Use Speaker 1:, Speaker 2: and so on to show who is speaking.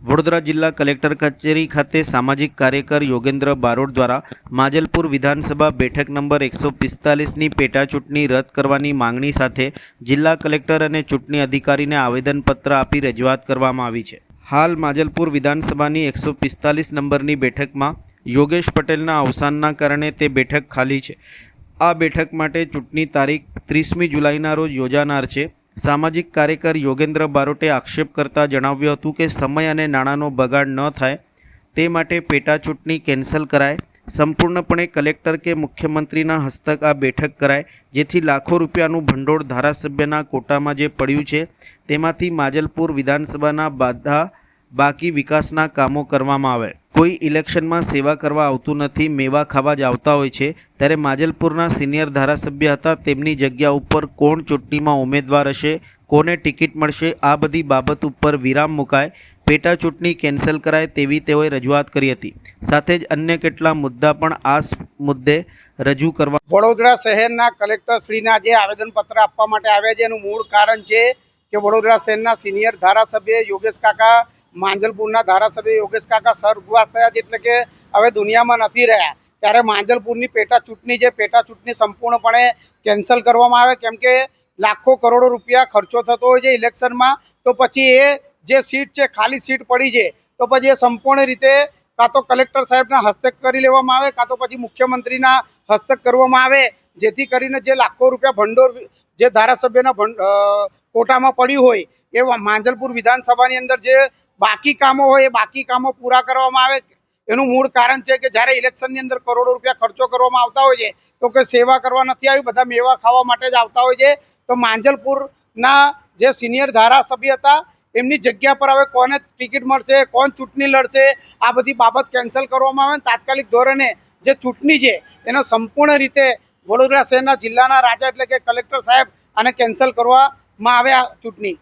Speaker 1: વડોદરા જિલ્લા કલેક્ટર કચેરી ખાતે સામાજિક કાર્યકર યોગેન્દ્ર બારોટ દ્વારા માજલપુર વિધાનસભા બેઠક નંબર 145ની પેટા ચૂંટણી રદ કરવાની માંગણી સાથે જિલ્લા કલેક્ટર અને ચૂંટણી અધિકારીને આવેદનપત્ર આપી રજૂઆત કરવામાં આવી છે। હાલ માજલપુર વિધાનસભાની 145 નંબરની બેઠકમાં યોગેશ પટેલના અવસાનના કારણે તે બેઠક ખાલી છે। આ બેઠક માટે ચૂંટણી તારીખ 30મી જુલાઈના રોજ યોજાનાર છે। સામાજિક કાર્યકર યોગેન્દ્ર બારોટે આક્ષેપ કરતા જણાવ્યું હતું કે સમય અને નાણાંનો બગાડ ન થાય તે માટે પેટા ચૂંટણી કેન્સલ કરાય, સંપૂર્ણપણે કલેક્ટર કે મુખ્યમંત્રીના હસ્તક આ બેઠક કરાય, જેથી લાખો રૂપિયાનું ભંડોળ ધારાસભ્યના કોટામાં જે પડ્યું છે તેમાંથી માજલપુર વિધાનસભાના બધા બાકી વિકાસના કામો કરવામાં આવે। કોઈ ઇલેક્શનમાં સેવા કરવા આવતું નથી, મેવા ખાવા જ આવતા હોય છે। ત્યારે માજલપુરના સિનિયર ધારાસભ્ય હતા, તેમની જગ્યા ઉપર કોણ ચૂંટણીમાં ઉમેદવાર હશે, કોને ટિકિટ મળશે, આ બધી બાબત ઉપર વિરામ મુકાય, પેટા ચૂંટણી કેન્સલ કરાય તેવી તેઓએ રજૂઆત કરી હતી। સાથે જ અન્ય કેટલા મુદ્દા પણ આ મુદ્દે રજૂ કરવા
Speaker 2: વડોદરા શહેરના કલેક્ટર શ્રીને આજે આવેદનપત્ર આપવા માટે આવ્યા છે। એનું મૂળ કારણ છે કે વડોદરા શહેરના સિનિયર ધારાસભ્ય યોગેશ કાકા, માંજલપુરના ધારાસભ્ય યોગેશ કાકા સ્વર્ગવાસ થયા છે, એટલે કે હવે દુનિયામાં નથી રહ્યા। ત્યારે માંજલપુરની પેટા ચૂંટણી છે, પેટા ચૂંટણી સંપૂર્ણપણે કેન્સલ કરવામાં આવે, કેમ કે લાખો કરોડો રૂપિયા ખર્ચો થતો હોય છે ઇલેક્શનમાં। તો પછી એ જે સીટ છે, ખાલી સીટ પડી છે, તો પછી એ સંપૂર્ણ રીતે કાં તો કલેક્ટર સાહેબના હસ્તક કરી લેવામાં આવે, કાં તો પછી મુખ્યમંત્રીના હસ્તક કરવામાં આવે, જેથી કરીને જે લાખો રૂપિયા ભંડોળ જે ધારાસભ્યના કોટામાં પડ્યું હોય એ માંજલપુર વિધાનસભાની અંદર જે બાકી કામો હોય એ બાકી કામો પૂરા કરવામાં આવે। એનું મૂળ કારણ છે કે જ્યારે ઇલેક્શનની અંદર કરોડો રૂપિયા ખર્ચો કરવામાં આવતા હોય છે તો કોઈ સેવા કરવા નથી આવી, બધા મેવા ખાવા માટે જ આવતા હોય છે। તો માંજલપુરના જે સિનિયર ધારાસભ્ય હતા એમની જગ્યા પર હવે કોને ટિકિટ મળશે, કોણ ચૂંટણી લડશે, આ બધી બાબત કેન્સલ કરવામાં આવે। તાત્કાલિક ધોરણે જે ચૂંટણી છે એનો સંપૂર્ણ રીતે વડોદરા શહેરના જિલ્લાના રાજા એટલે કે કલેક્ટર સાહેબ આને કેન્સલ કરવામાં આવે આ ચૂંટણી।